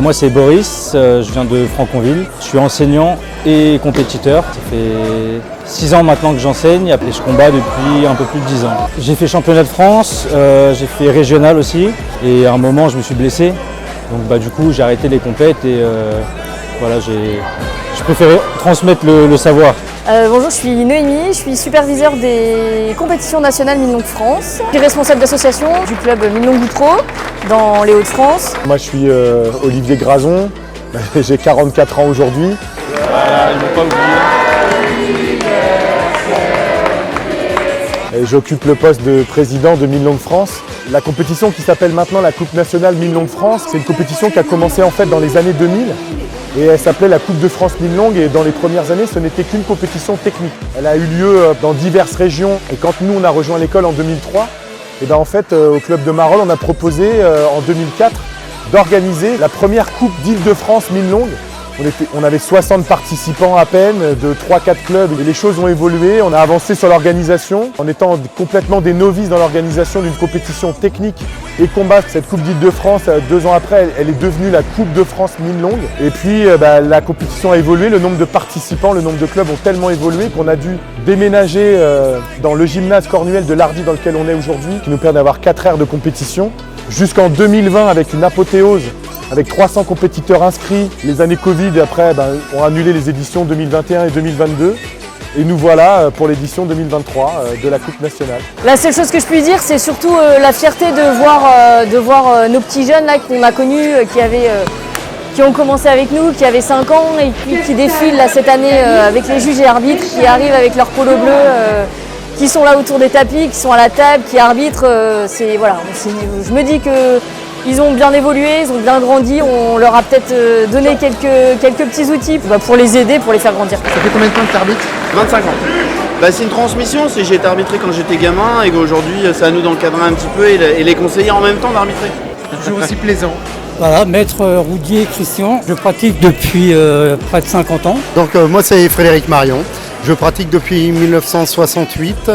Moi c'est Boris, je viens de Franconville. Je suis enseignant et compétiteur. Ça fait 6 ans maintenant que j'enseigne et je combats depuis un peu plus de 10 ans. J'ai fait championnat de France, j'ai fait régional aussi et à un moment je me suis blessé. Donc du coup j'ai arrêté les compètes et voilà, je préférais transmettre le savoir. Bonjour, je suis Noémie, je suis superviseur des compétitions nationales Mine Longue France. Je suis responsable d'association du club Mine Longue Boutreau dans les Hauts-de-France. Moi je suis Olivier Grazon, j'ai 44 ans aujourd'hui. Voilà, ils m'ont pas oublié. Et j'occupe le poste de président de Mine Longue France. La compétition qui s'appelle maintenant la Coupe nationale Mine Longue France, c'est une compétition qui a commencé en fait dans les années 2000. Et elle s'appelait la Coupe de France Mine Longue et dans les premières années, ce n'était qu'une compétition technique. Elle a eu lieu dans diverses régions et quand nous on a rejoint l'école en 2003, et en fait au club de Marolles, on a proposé en 2004 d'organiser la première Coupe d'Île-de-France Mine Longue. On avait 60 participants à peine de 3-4 clubs et les choses ont évolué. On a avancé sur l'organisation en étant complètement des novices dans l'organisation d'une compétition technique et combat. Cette Coupe d'Île-de-France, 2 ans après, elle est devenue la Coupe de France Mine Longue. Et puis la compétition a évolué, le nombre de participants, le nombre de clubs ont tellement évolué qu'on a dû déménager dans le gymnase Cornuel de Lardy dans lequel on est aujourd'hui, qui nous permet d'avoir 4 aires de compétition. Jusqu'en 2020 avec une apothéose, avec 300 compétiteurs inscrits. Les années Covid après ont annulé les éditions 2021 et 2022. Et nous voilà pour l'édition 2023 de la Coupe nationale. La seule chose que je puis dire, c'est surtout la fierté de voir nos petits jeunes là qu'on a connus, qui ont commencé avec nous, qui avaient 5 ans et puis qui défilent là, cette année avec les juges et arbitres, qui arrivent avec leur polo bleu. Qui sont là autour des tapis, qui sont à la table, qui arbitrent. Je me dis qu'ils ont bien évolué, ils ont bien grandi. On leur a peut-être donné quelques petits outils pour les aider, pour les faire grandir. Ça fait combien de temps que tu arbitres? 25 ans. C'est une transmission, j'ai été arbitré quand j'étais gamin et qu'aujourd'hui c'est à nous d'encadrer un petit peu et les conseiller en même temps d'arbitrer. C'est toujours aussi plaisant. Voilà, maître Roudier Christian, je pratique depuis près de 50 ans. Donc moi c'est Frédéric Marion. Je pratique depuis 1968,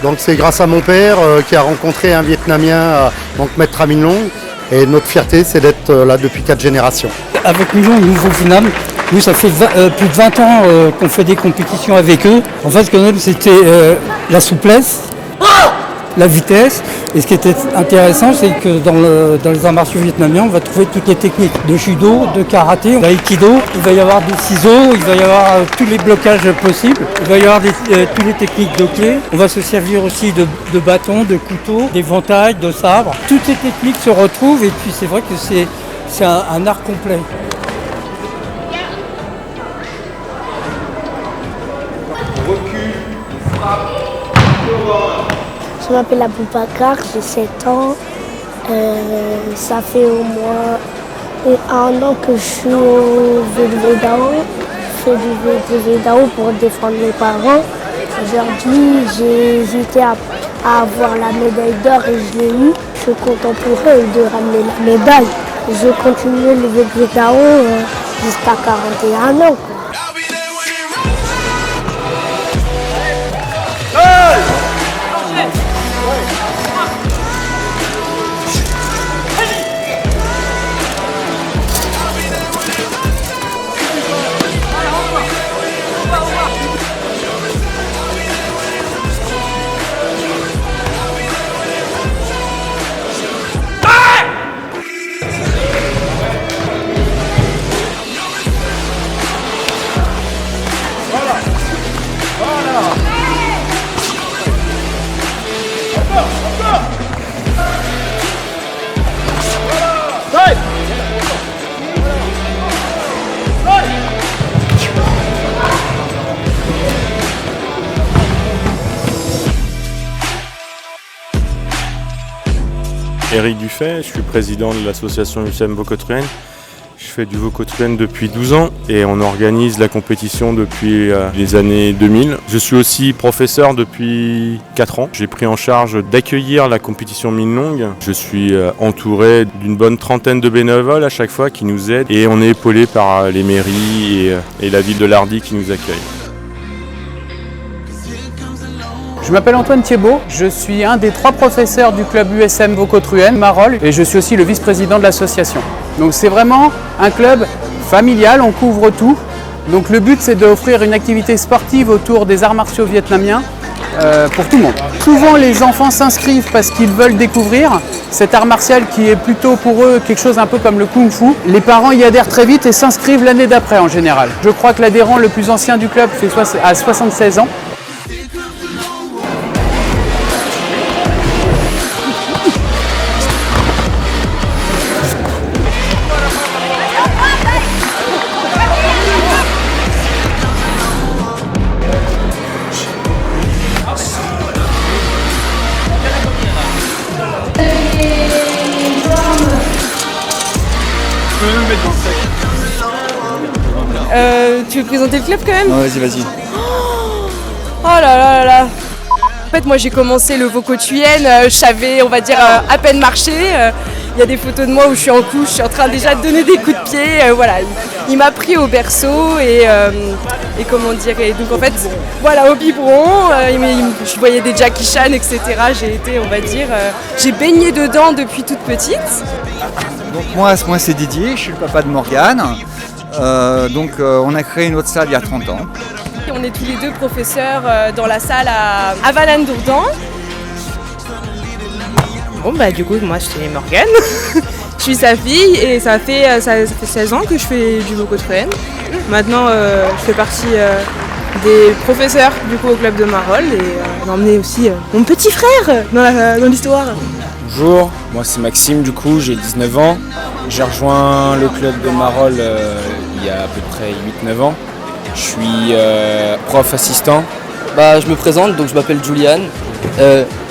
donc c'est grâce à mon père qui a rencontré un Vietnamien, donc maître à Mine Longue, et notre fierté c'est d'être là depuis 4 générations. Avec Mine Longue Nouveau-Vietnam, nous ça fait plus de 20 ans qu'on fait des compétitions avec eux. En fait ce qu'on aime c'était la souplesse, la vitesse, et ce qui était intéressant c'est que dans les arts martiaux vietnamiens on va trouver toutes les techniques de judo, de karaté, d'aïkido, il va y avoir des ciseaux, il va y avoir tous les blocages possibles, il va y avoir toutes les techniques de clés, on va se servir aussi de bâtons, de couteaux, d'éventails, de sabres. Toutes ces techniques se retrouvent et puis c'est vrai que c'est un art complet. Je m'appelle Aboubacar, j'ai 7 ans. Ça fait au moins 1 an que je suis au VDAO. Je fais du VDAO pour défendre mes parents. Aujourd'hui, j'ai hésité à avoir la médaille d'or et je l'ai eu. Je suis content pour eux de ramener la médaille. Je continue le VDAO jusqu'à 41 ans. Éric Dufay, je suis président de l'association UCM Vaucotruenne. Je fais du Vaucotruenne depuis 12 ans et on organise la compétition depuis les années 2000. Je suis aussi professeur depuis 4 ans. J'ai pris en charge d'accueillir la compétition Mine Longue. Je suis entouré d'une bonne trentaine de bénévoles à chaque fois qui nous aident et on est épaulé par les mairies et la ville de Lardy qui nous accueille. Je m'appelle Antoine Thiebaud, je suis un des 3 professeurs du club USM Vaucotruenne Marolles et je suis aussi le vice-président de l'association. Donc c'est vraiment un club familial, on couvre tout. Donc le but c'est d'offrir une activité sportive autour des arts martiaux vietnamiens pour tout le monde. Souvent les enfants s'inscrivent parce qu'ils veulent découvrir cet art martial qui est plutôt pour eux quelque chose un peu comme le kung-fu. Les parents y adhèrent très vite et s'inscrivent l'année d'après en général. Je crois que l'adhérent le plus ancien du club a 76 ans. Tu veux présenter le club quand même? Non, vas-y. Oh là là là là. En fait, moi j'ai commencé le Voco Thuyen, je savais, on va dire, à peine marcher. Il y a des photos de moi où je suis en couche, je suis en train déjà de donner des coups de pied. Voilà, il m'a pris au berceau et comment dire. Et donc en fait, voilà, au biberon, je voyais des Jackie Chan, etc. J'ai été, on va dire, j'ai baigné dedans depuis toute petite. Donc moi c'est Didier, je suis le papa de Morgane. On a créé une autre salle il y a 30 ans. On est tous les deux professeurs dans la salle à Valennes-Dourdan. Bon bah du coup moi je suis Morgane, je suis sa fille et ça fait 16 ans que je fais du Voco Thuyen. Maintenant je fais partie des professeurs du coup au club de Marolles et on a emmené aussi mon petit frère dans l'histoire. Bonjour, moi c'est Maxime, du coup j'ai 19 ans. J'ai rejoint le club de Marolles il y a à peu près 8-9 ans. Je suis prof assistant. Bah je me présente, donc je m'appelle Julian.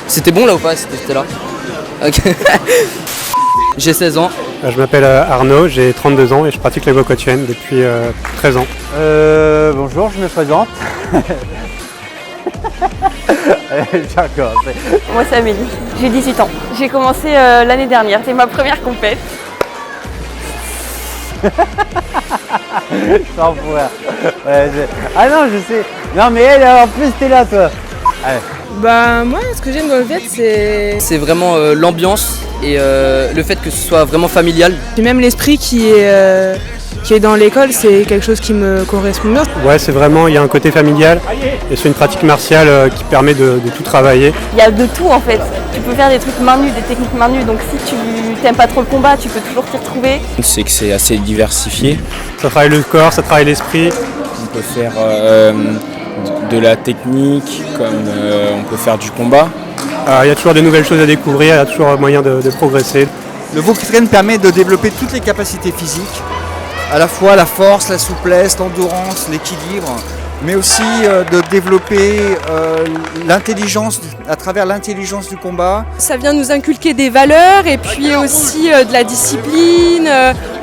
C'était bon là ou pas? C'était là. Ok. J'ai 16 ans. Je m'appelle Arnaud, j'ai 32 ans et je pratique le Voco Thuyen depuis 13 ans. Bonjour, je me présente. Moi c'est Amélie, j'ai 18 ans. J'ai commencé l'année dernière, c'est ma première compète. Sans pouvoir. Ah non, je sais. Non mais elle, en plus t'es là toi. Allez. Bah moi ce que j'aime dans le Viet c'est vraiment l'ambiance et le fait que ce soit vraiment familial. Et même l'esprit qui est dans l'école, c'est quelque chose qui me correspond bien. Ouais, c'est vraiment, il y a un côté familial et c'est une pratique martiale qui permet de tout travailler. Il y a de tout en fait. Tu peux faire des trucs main nue, des techniques main nue, donc si tu t'aimes pas trop le combat, tu peux toujours t'y retrouver. C'est que c'est assez diversifié. Ça travaille le corps, ça travaille l'esprit. On peut faire de la technique, comme on peut faire du combat. Il y a toujours de nouvelles choses à découvrir, il y a toujours moyen de progresser. Le Voco Thuyen permet de développer toutes les capacités physiques, à la fois la force, la souplesse, l'endurance, l'équilibre, mais aussi de développer l'intelligence à travers l'intelligence du combat. Ça vient nous inculquer des valeurs et puis aussi de la discipline,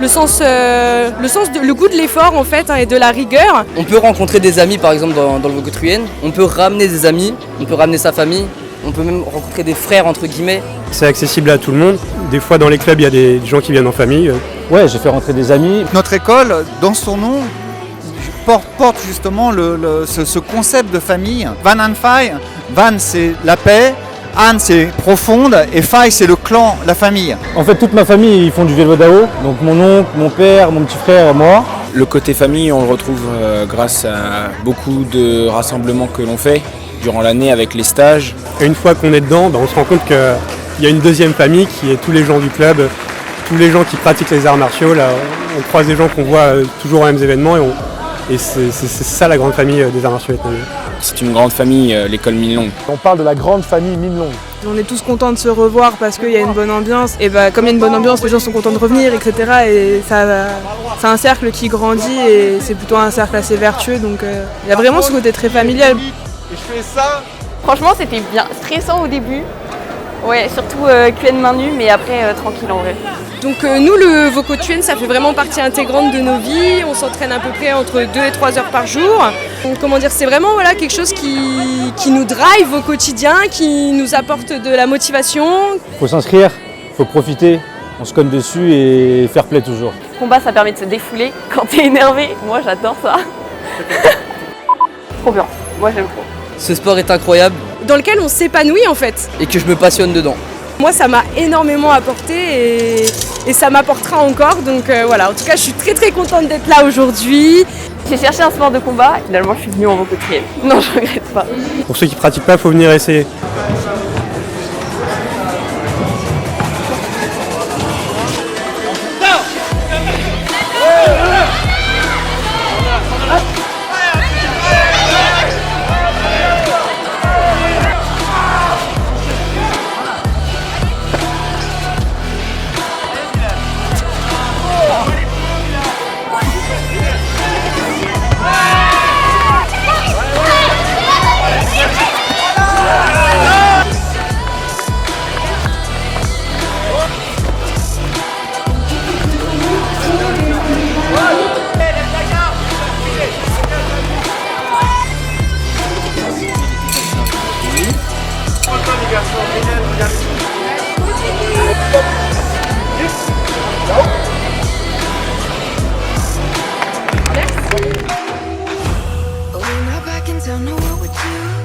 le goût de l'effort en fait et de la rigueur. On peut rencontrer des amis par exemple dans le Voco Thuyen, on peut ramener des amis, on peut ramener sa famille, on peut même rencontrer des frères entre guillemets. C'est accessible à tout le monde. Des fois dans les clubs il y a des gens qui viennent en famille. Ouais, j'ai fait rentrer des amis. Notre école, dans son nom, porte justement ce concept de famille. Van An Phai, Van c'est la paix, An c'est profonde et Phai c'est le clan, la famille. En fait toute ma famille ils font du vélo d'AO, donc mon oncle, mon père, mon petit frère, moi. Le côté famille on le retrouve grâce à beaucoup de rassemblements que l'on fait durant l'année avec les stages. Et une fois qu'on est dedans, on se rend compte qu'il y a une deuxième famille qui est tous les gens du club, tous les gens qui pratiquent les arts martiaux. Là, on croise des gens qu'on voit toujours aux mêmes événements et c'est ça la grande famille des arts martiaux vietnamiens. C'est une grande famille, l'école Minh Long. On parle de la grande famille Minh Long. On est tous contents de se revoir parce qu'il y a une bonne ambiance. Et bah, comme il y a une bonne ambiance, les gens sont contents de revenir, etc. Et c'est un cercle qui grandit et c'est plutôt un cercle assez vertueux. Donc il y a vraiment ce côté très familial. Et je fais ça. Franchement c'était bien stressant au début. Ouais, surtout Thuyen main nue, mais après tranquille en vrai. Donc nous, le Voco Thuyen, ça fait vraiment partie intégrante de nos vies. On s'entraîne à peu près entre 2 et 3 heures par jour. Donc, comment dire, c'est vraiment quelque chose qui nous drive au quotidien, qui nous apporte de la motivation. Faut s'inscrire, faut profiter, on se cogne dessus et fair play toujours. Le combat, ça permet de se défouler quand t'es énervé. Moi, j'adore ça. Trop bien, moi j'aime trop. Ce sport est incroyable. Dans lequel on s'épanouit en fait. Et que je me passionne dedans. Moi ça m'a énormément apporté et et ça m'apportera encore. Donc voilà, en tout cas je suis très très contente d'être là aujourd'hui. J'ai cherché un sport de combat, finalement je suis venue en vocotrienne. Non, je regrette pas. Pour ceux qui ne pratiquent pas, il faut venir essayer. When I back in town, know what would you